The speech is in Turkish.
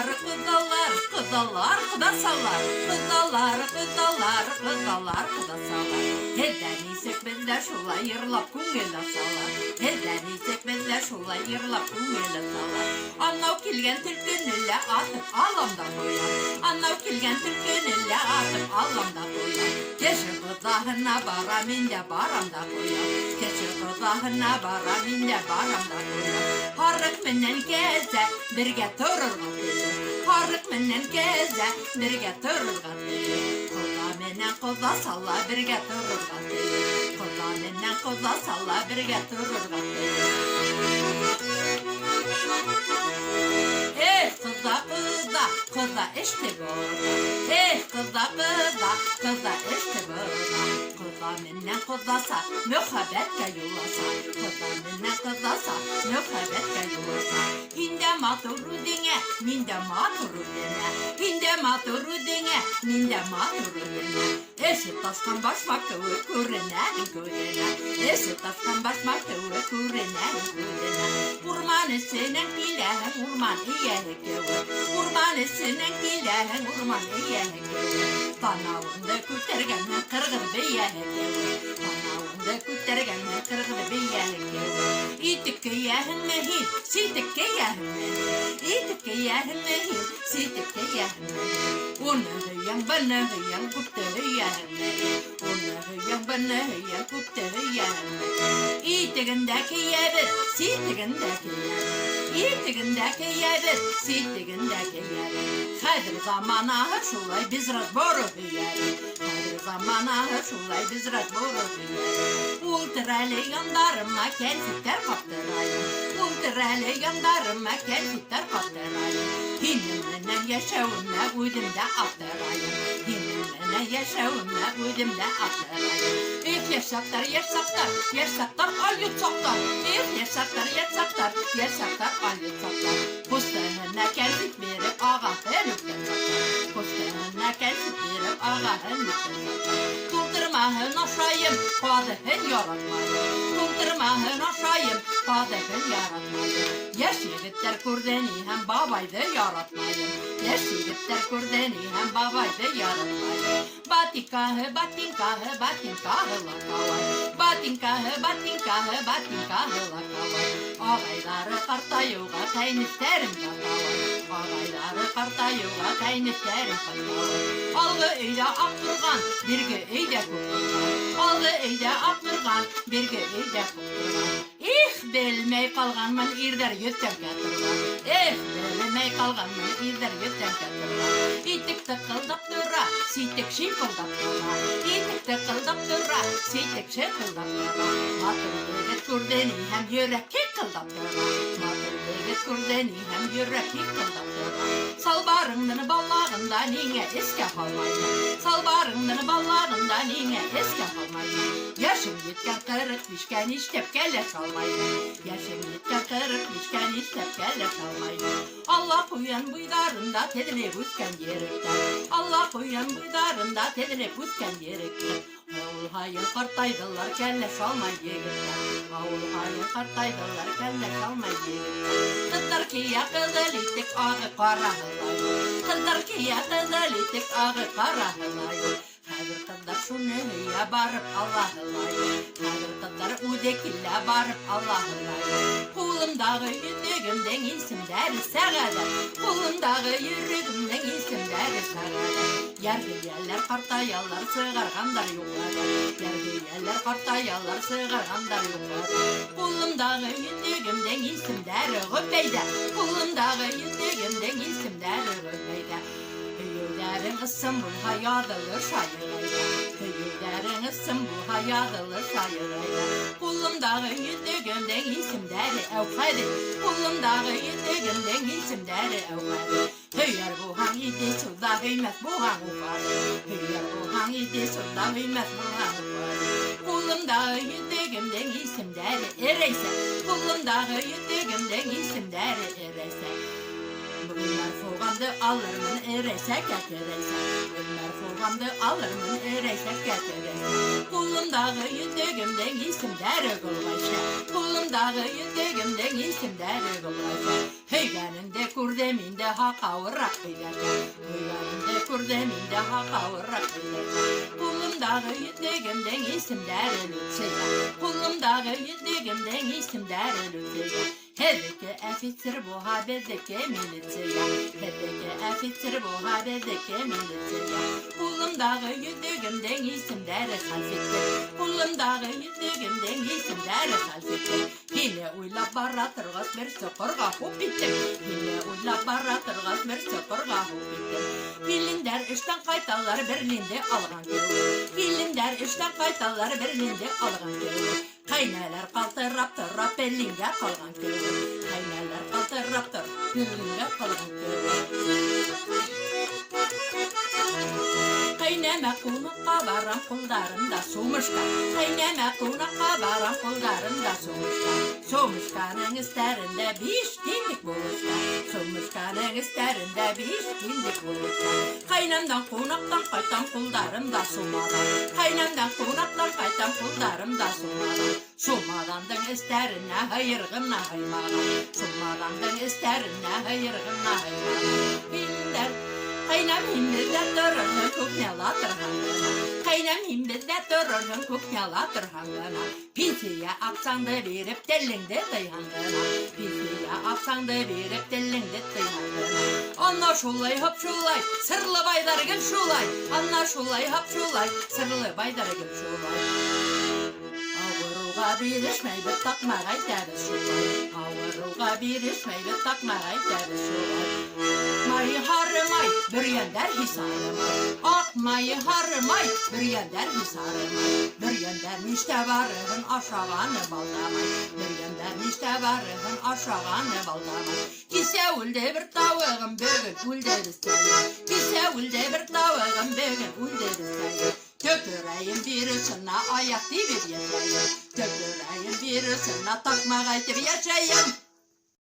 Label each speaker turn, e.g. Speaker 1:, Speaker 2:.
Speaker 1: Kıdalar, kıdalar, kıdalar, kıdasalar. Kıdalar, kıdalar, kıdalar, kıdasalar. Hedden isek bizler şolay yırlap күңел асалар. Hedden isek bizler şolay yırlap күңел асалар. Анау келген түлкіні атып аламда қояр. Анау келген түлкіні атып аламда қояр. Кеші құдағына бара мен де барам да қояр. Кеші құдағына бара мен де барам да қояр. Харық менен кезе бірге тұрырға келер. Харық менен кезе бірге тұрырға келер. Құда менен құда сала бірге тұрырға келер. Құда менен құда сала бірге тұрырға келер. Kıza kıza kıza işte burada. Kıza kıza kıza işte burada. Kıza menden kızasa muhabbetle yolasa. Kıza menden kızasa muhabbetle yolasa. Hinde maturu dine, minde maturu dine. Hinde maturu dine, minde maturu dine. Eşit taşkan başmak kıvı kürene görene. Eşit taşkan başmak kıvı kürene görene. Urmanı senin bilen urman iyilik. Urmanı senin bilen urman iyilik. Tanavında kütergen kırgın biyelik. Tanavında kütergen kırgın biyelik. İtik yehin mehin, sitik yehin mehin. İtik yehin mehin, sitik yehin mehin. Onu hıyan bana hıyan kutte hıyan mehin. Onu hıyan bana hıyan kutte hıyan mehin. İtikindeki yebir, sitikindeki yebir. İtikindeki yebir, sitikindeki yebir. Kadir zamana şulay biz razboru hıyan. Kadir zamana şulay biz razboru hıyan. Ultrali yandarıma kelfikler kaptırayım. Ultrali yandarıma kelfikler kaptırayım. Hinnimle yaşavunla udimde aktırayım. Hinnimle yaşavunla udimde aktırayım. İlk yaşaklar, yaşaklar, yaşaklar, al yutsaklar. İlk yaşaklar, yaşaklar, yaşaklar, al yutsaklar. Kustanına kelfik verip ağahın üpten saklar. Kustanına kelfik verip ağahın üpten saklar. Tuldırmahın aşayım, padahın yaratmayım. Tuldırmahın aşayım, padahın yaratmayım. Yaş yigitler kurdeni hem babaydı yaratmayım. Yaş yigitler kurdeni hem babaydı yaratmayım. Batinkahı, batinkahı, batinkahı lakavay. Batinkahı, batinkahı, batinkahı lakavay. Ağayları kartayuğa kaynışterim kakavay. Ağayları kartayuğa kaynışterim kakavay. Algı eyde aktırgan, birgi eyde kutturgan. Algı eyde aktırgan, birgi eyde kutturgan. Bilmey kalganman irder yüzden katırgan. Bilmey kalganman irder yüzden katırgan. İtik tıkıldak dura, sitik şıpıldak dura. İtik tıkıldak dura, sitik şıpıldak dura. Matır degit kurdeni hem yürek yıkıldak dura. Matır degit kurdeni hem yürek yıkıldak dura. Salbarından ballağında nine eske kalmaydı. Salbarından ballağında nine eske kalmaydı. Yaşım yetken kırık pişken iştep kelle salmaydı. Yaşım yetken kırık pişken iştep kelle salmaydı. Allah koyan buydarında tedine büsken yerekten. Allah koyan buydarında tedine büsken yerekten. Ağul hayın kartaydılar kelle salmay yegirten. Ağul hayın kartaydılar kelle salmay yegirten. Kızlar ki yakıdalitik ağı karahılayı. Kızlar ki yakıdalitik ağı karahılayı. Hazır kızlar şunu barıp Allah'ılayı. Hazır kızlar udekille barıp Allah'ılayı. Kulumdağı yüzüğümden isimleri sağadı. Kulumdağı yüzüğümden isimleri sağadı. Yergiyeler kartayallar sığarganlar yukarı. Yergiyeler kartayallar sığarganlar yukarı. Kulumdağı yüzüğümden isimleri öpeyde. Kulumdağı yüzüğümden isimleri öpeyde. Hüyülerin İstanbul hayadılı şairaydı. Hüyülerin İstanbul hayadılı şairaydı. Kulumdağı yüzüğümden isimleri evkaydı. Kulumdağı yüzüğümden isimleri evkaydı. Hüyer bu hangidi suda hüymez bu hangufarı. Hüyer bu hangidi suda hüymez bu hangufarı. Kulumdağı yüzüğümden isimleri ereyse. Kulumdağı yüzüğümden isimleri ereyse. Bunlar foğamdı alırmın ereyse kekereyse. Bunlar foğamdı alırmın ereyse kekereyse. Kulumdağı yüzüğümden isimleri kılgaysa. Kulumdağı yüzüğümden isimleri bulaysa Heyganinde kurdeminde hakavırak eylerse Heyganinde kurdeminde hakavırak eylerse Kulumdağı yüzüğümden isimleri lütseyse Kulumdağı yüzüğümden isimleri lütseyse Hedeke efittir bu haberdeki militseye Hedeke efittir bu haberdeki militseye Kulumdağı yüzüğümden isimleri halfettir Kulumdağı yüzüğümden isimleri halfettir Yine uylap baratırgaz bir sıfırga hop bittim Yine uylap baratırgaz bir sıfırga hop bittim Filinder işten kaytalar Berlin'de algan görür Filinder işten kaytalar Berlin'de algan görür Kaynalar kaltırap tırap Berlin'de kalgan görür Kaynalar kaltırap tırap Berlin'de kalgan görür Kaynama kunuqa baram kullarında soğumuşka Kaynama kunuqa baram kullarında soğumuşka Soğumuşkanın isterinde beş günlük buluşka Soğumuşkanın isterinde beş günlük buluşka Kaynamdan kunaktan kaytan kullarımda soğumadan Kaynamdan kunaktan kaytan kullarımda soğumadan Soğumadandan isterine hayırgına haymadan Soğumadandan isterine hayırgına haymadan Binder Kaynam himbilde dururun kuknyalatır hangana Kaynam himbilde dururun kuknyalatır hangana Pinsiye aksandı verip dellinde dayhangana Pinsiye aksandı verip dellinde dayhangana Anna şulay hop şulay sırlı baylar gül şulay Anna şulay hop şulay sırlı baylar gül şulay Ağırığa birişmey bir takmağay deriz şulay Ağırığa birişmey bir takmağay deriz şulay Atmayı harmay, bir yender hisarımay Atmayı harmay, bir yender hisarımay Bir yender işte varığın aşağını baldamay Bir yender işte varığın aşağını baldamay Kise ulde bir tavığın bögün ulde isteyim Kise ulde bir tavığın bögün ulde isteyim Töküreyim birisine ayak dibi yaşayım Töküreyim birisine takmak aytip yaşayım